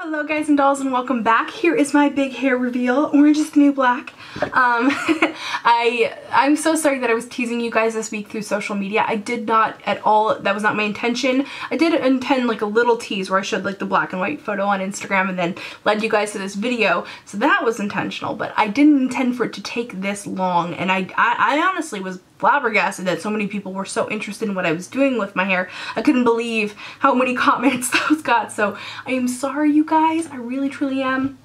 Hello guys and dolls and welcome back. Here is my big hair reveal. Orange is the new black. I'm so sorry that I was teasing you guys this week through social media. I did not at all, that was not my intention. I did intend like a little tease where I showed like the black and white photo on Instagram and then led you guys to this video. So that was intentional, but I didn't intend for it to take this long, and I honestly was flabbergasted that so many people were so interested in what I was doing with my hair. I couldn't believe how many comments those got, so I am sorry you guys, I really truly am.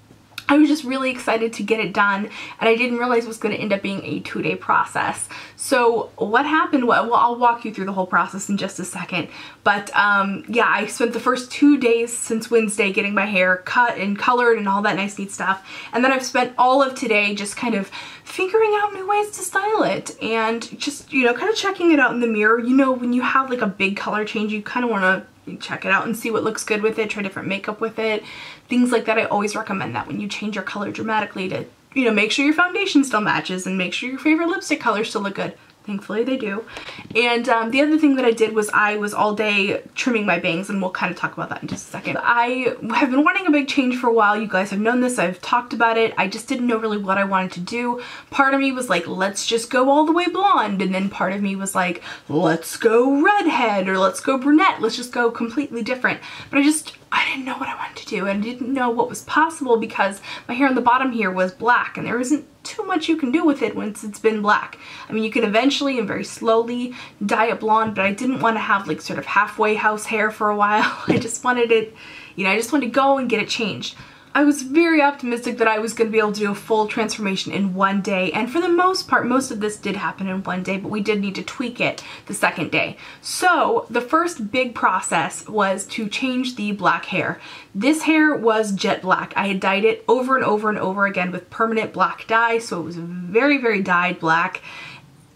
I was just really excited to get it done, and I didn't realize it was going to end up being a 2-day process. So what happened, well, I'll walk you through the whole process in just a second, but yeah, I spent the first 2 days since Wednesday getting my hair cut and colored and all that nice neat stuff, and then I've spent all of today just kind of figuring out new ways to style it and just, you know, kind of checking it out in the mirror. You know, when you have like a big color change, you kind of want to check it out and see what looks good with it, try different makeup with it, things like that. I always recommend that when you change your color dramatically to, you know, make sure your foundation still matches and make sure your favorite lipstick colors still look good. Thankfully they do. And the other thing that I did was I was all day trimming my bangs, and we'll kind of talk about that in just a second. I have been wanting a big change for a while. You guys have known this. I've talked about it. I just didn't know really what I wanted to do. Part of me was like, let's just go all the way blonde. And then part of me was like, let's go redhead or let's go brunette. Let's just go completely different. But I didn't know what I wanted to do, and I didn't know what was possible because my hair on the bottom here was black, and there isn't too much you can do with it once it's been black. I mean, you can eventually and very slowly dye it blonde, but I didn't want to have like sort of halfway house hair for a while. I just wanted it, you know, I just wanted to go and get it changed. I was very optimistic that I was going to be able to do a full transformation in one day, and for the most part, most of this did happen in one day, but we did need to tweak it the second day. So the first big process was to change the black hair. This hair was jet black. I had dyed it over and over and over again with permanent black dye, so it was very, very dyed black.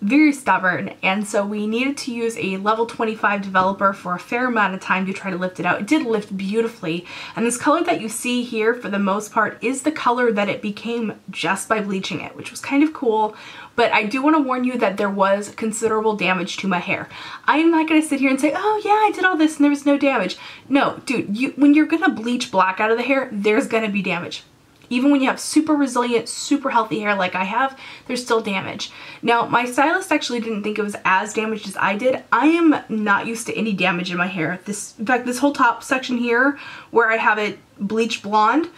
Very stubborn, and so we needed to use a level 25 developer for a fair amount of time to try to lift it out. It did lift beautifully, and this color that you see here for the most part is the color that it became just by bleaching it, which was kind of cool. But I do want to warn you that there was considerable damage to my hair. I am not going to sit here and say, oh yeah, I did all this and there was no damage. No, dude, when you're going to bleach black out of the hair, there's going to be damage. Even when you have super resilient, super healthy hair like I have, there's still damage. Now, my stylist actually didn't think it was as damaged as I did. I am not used to any damage in my hair. In fact, this whole top section here, where I have it bleached blonde,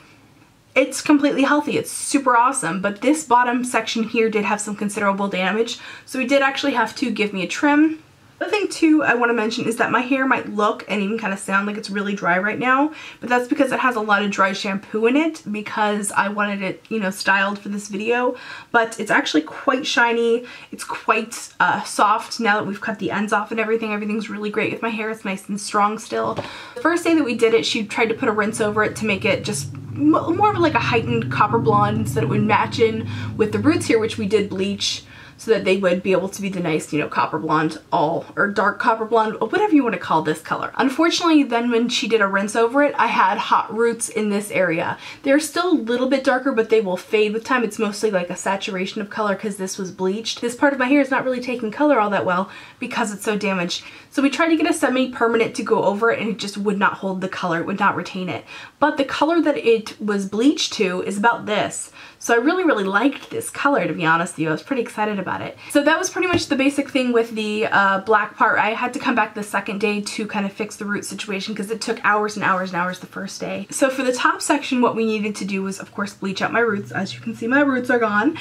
it's completely healthy. It's super awesome. But this bottom section here did have some considerable damage. So he did actually have to give me a trim. The thing too I want to mention is that my hair might look and even kind of sound like it's really dry right now, but that's because it has a lot of dry shampoo in it because I wanted it, you know, styled for this video. But it's actually quite shiny. It's quite soft now that we've cut the ends off and everything. Everything's really great with my hair. It's nice and strong still. The first day that we did it, she tried to put a rinse over it to make it just more of like a heightened copper blonde so that it would match in with the roots here, which we did bleach, so that they would be able to be the nice, you know, copper blonde or dark copper blonde, or whatever you want to call this color. Unfortunately, then when she did a rinse over it, I had hot roots in this area. They're still a little bit darker, but they will fade with time. It's mostly like a saturation of color because this was bleached. This part of my hair is not really taking color all that well because it's so damaged. So we tried to get a semi-permanent to go over it, and it just would not hold the color, it would not retain it. But the color that it was bleached to is about this. So I really, really liked this color, to be honest with you. I was pretty excited about it. So that was pretty much the basic thing with the black part. I had to come back the second day to kind of fix the root situation because it took hours and hours and hours the first day. So for the top section, what we needed to do was, of course, bleach out my roots. As you can see, my roots are gone.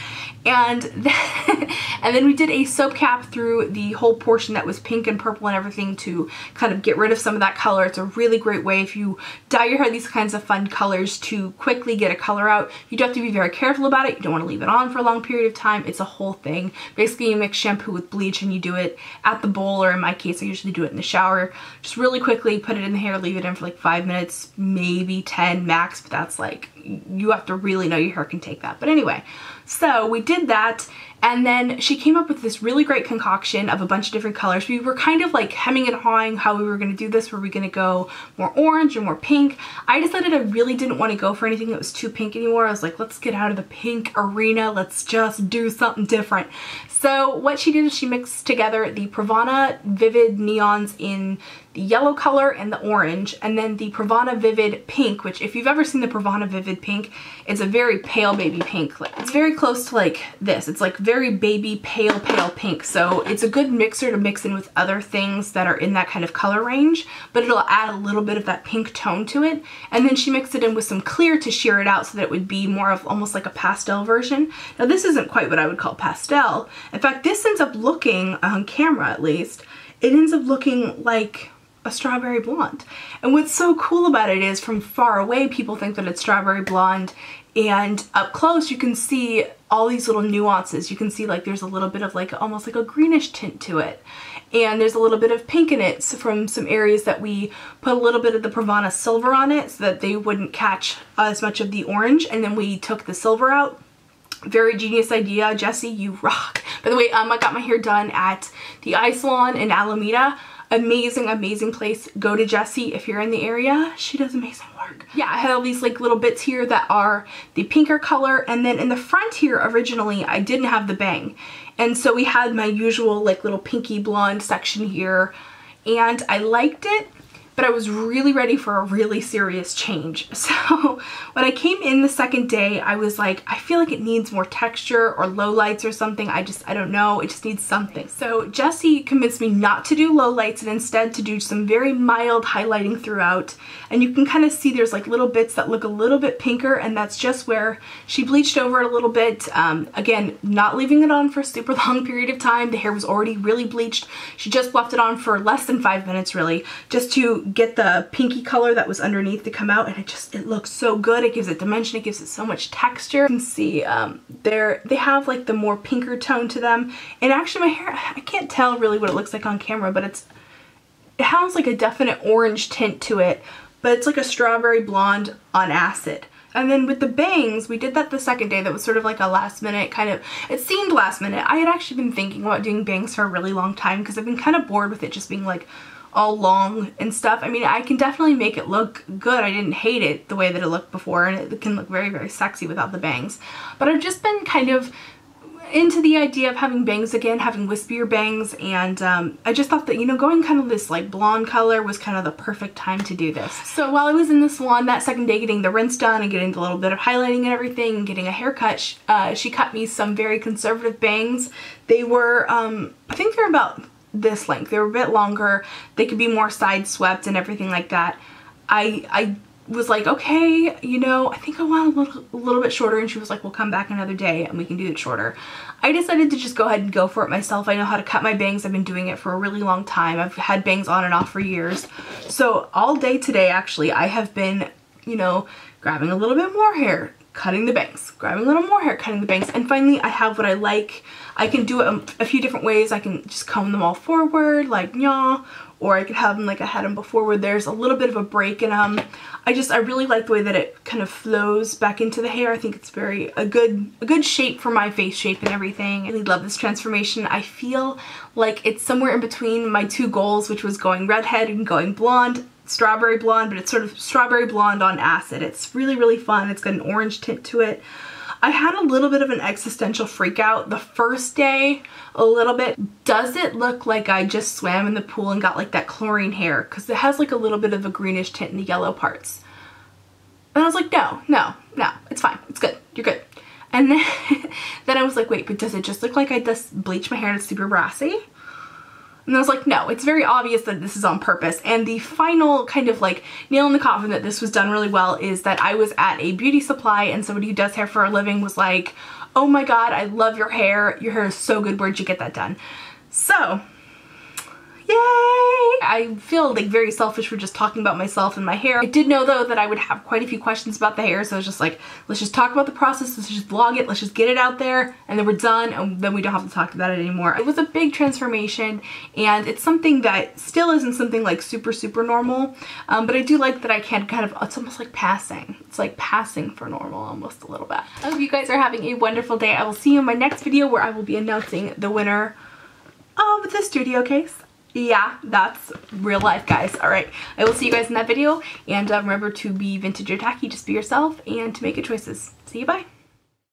And then we did a soap cap through the whole portion that was pink and purple and everything to kind of get rid of some of that color. It's a really great way if you dye your hair these kinds of fun colors to quickly get a color out. You do have to be very careful about it. You don't want to leave it on for a long period of time. It's a whole thing. Basically, you mix shampoo with bleach and you do it at the bowl, or in my case, I usually do it in the shower. Just really quickly put it in the hair, leave it in for like 5 minutes, maybe 10 max, but that's like, you have to really know your hair can take that. But anyway, so we did that, and then she came up with this really great concoction of a bunch of different colors. We were kind of like hemming and hawing how we were going to do this. Were we going to go more orange or more pink? I decided I really didn't want to go for anything that was too pink anymore. I was like, let's get out of the pink arena. Let's just do something different. So what she did is she mixed together the Pravana Vivid Neons in the yellow color and the orange, and then the Pravana Vivid Pink, which if you've ever seen the Pravana Vivid Pink, it's a very pale baby pink. It's very close to like this. It's like very baby pale pink. So it's a good mixer to mix in with other things that are in that kind of color range, but it'll add a little bit of that pink tone to it. And then she mixed it in with some clear to sheer it out so that it would be more of almost like a pastel version. Now this isn't quite what I would call pastel. In fact, this ends up looking, on camera at least, it ends up looking like a strawberry blonde. And what's so cool about it is from far away people think that it's strawberry blonde, and up close you can see all these little nuances. You can see like there's a little bit of like almost like a greenish tint to it, and there's a little bit of pink in it from some areas that we put a little bit of the Pravana silver on it so that they wouldn't catch as much of the orange, and then we took the silver out. Very genius idea, Jessie, you rock. By the way, I got my hair done at the iSalon in Alameda. Amazing place. Go to Jessie if you're in the area. She does amazing work. Yeah, I had all these like little bits here that are the pinker color, and then in the front here originally I didn't have the bang, and so we had my usual like little pinky blonde section here, and I liked it, but I was really ready for a really serious change. So when I came in the second day, I was like, I feel like it needs more texture or low lights or something. I don't know, it just needs something. So Jessie convinced me not to do low lights and instead to do some very mild highlighting throughout. And you can kind of see there's like little bits that look a little bit pinker, and that's just where she bleached over it a little bit. Again, not leaving it on for a super long period of time. The hair was already really bleached. She just left it on for less than 5 minutes really, just to get the pinky color that was underneath to come out, and it looks so good. It gives it dimension, it gives it so much texture. You can see they have like the more pinker tone to them, and actually my hair, I can't tell really what it looks like on camera, but it has like a definite orange tint to it, but it's like a strawberry blonde on acid. And then with the bangs, we did that the second day. That was sort of like a last minute kind of, it seemed last minute. I had actually been thinking about doing bangs for a really long time because I've been kind of bored with it just being like all long and stuff. I mean, I can definitely make it look good. I didn't hate it the way that it looked before, and it can look very sexy without the bangs. But I've just been kind of into the idea of having bangs again, having wispier bangs, and I just thought that, you know, going kind of this like blonde color was kind of the perfect time to do this. So while I was in the salon that second day getting the rinse done and getting a little bit of highlighting and everything and getting a haircut, she cut me some very conservative bangs. They were, I think they're about this length. They were a bit longer. They could be more side swept and everything like that. I was like, okay, you know, I think I want a little bit shorter, and she was like, we'll come back another day and we can do it shorter. I decided to just go ahead and go for it myself. I know how to cut my bangs. I've been doing it for a really long time. I've had bangs on and off for years. So all day today, actually, I have been, you know, grabbing a little bit more hair, cutting the bangs, grabbing a little more hair, cutting the bangs, and finally I have what I like. I can do it a few different ways. I can just comb them all forward, like nyah, or I could have them like I had them before where there's a little bit of a break in them. I really like the way that it kind of flows back into the hair. I think it's a good shape for my face shape and everything. I really love this transformation. I feel like it's somewhere in between my two goals, which was going redhead and going blonde, strawberry blonde, but it's sort of strawberry blonde on acid. It's really fun. It's got an orange tint to it. I had a little bit of an existential freak out the first day, a little bit. Does it look like I just swam in the pool and got like that chlorine hair? Because it has like a little bit of a greenish tint in the yellow parts. And I was like, no, it's fine. It's good. You're good. And then I was like, wait, but does it just look like I just bleached my hair and it's super brassy? And I was like, no, it's very obvious that this is on purpose. And the final kind of like nail in the coffin that this was done really well is that I was at a beauty supply and somebody who does hair for a living was like, oh my God, I love your hair. Your hair is so good. Where'd you get that done? So, yay! I feel like very selfish for just talking about myself and my hair. I did know though that I would have quite a few questions about the hair, so I was just like, let's just talk about the process, let's just vlog it, let's just get it out there, and then we're done, and then we don't have to talk about it anymore. It was a big transformation, and it's something that still isn't something like super normal, but I do like that I can kind of, it's almost like passing. It's like passing for normal almost a little bit. I hope you guys are having a wonderful day. I will see you in my next video where I will be announcing the winner of the studio case. Yeah, that's real life, guys. All right, I will see you guys in that video, and remember to be Vintageortacky, just be yourself, and to make good choices. See you, bye.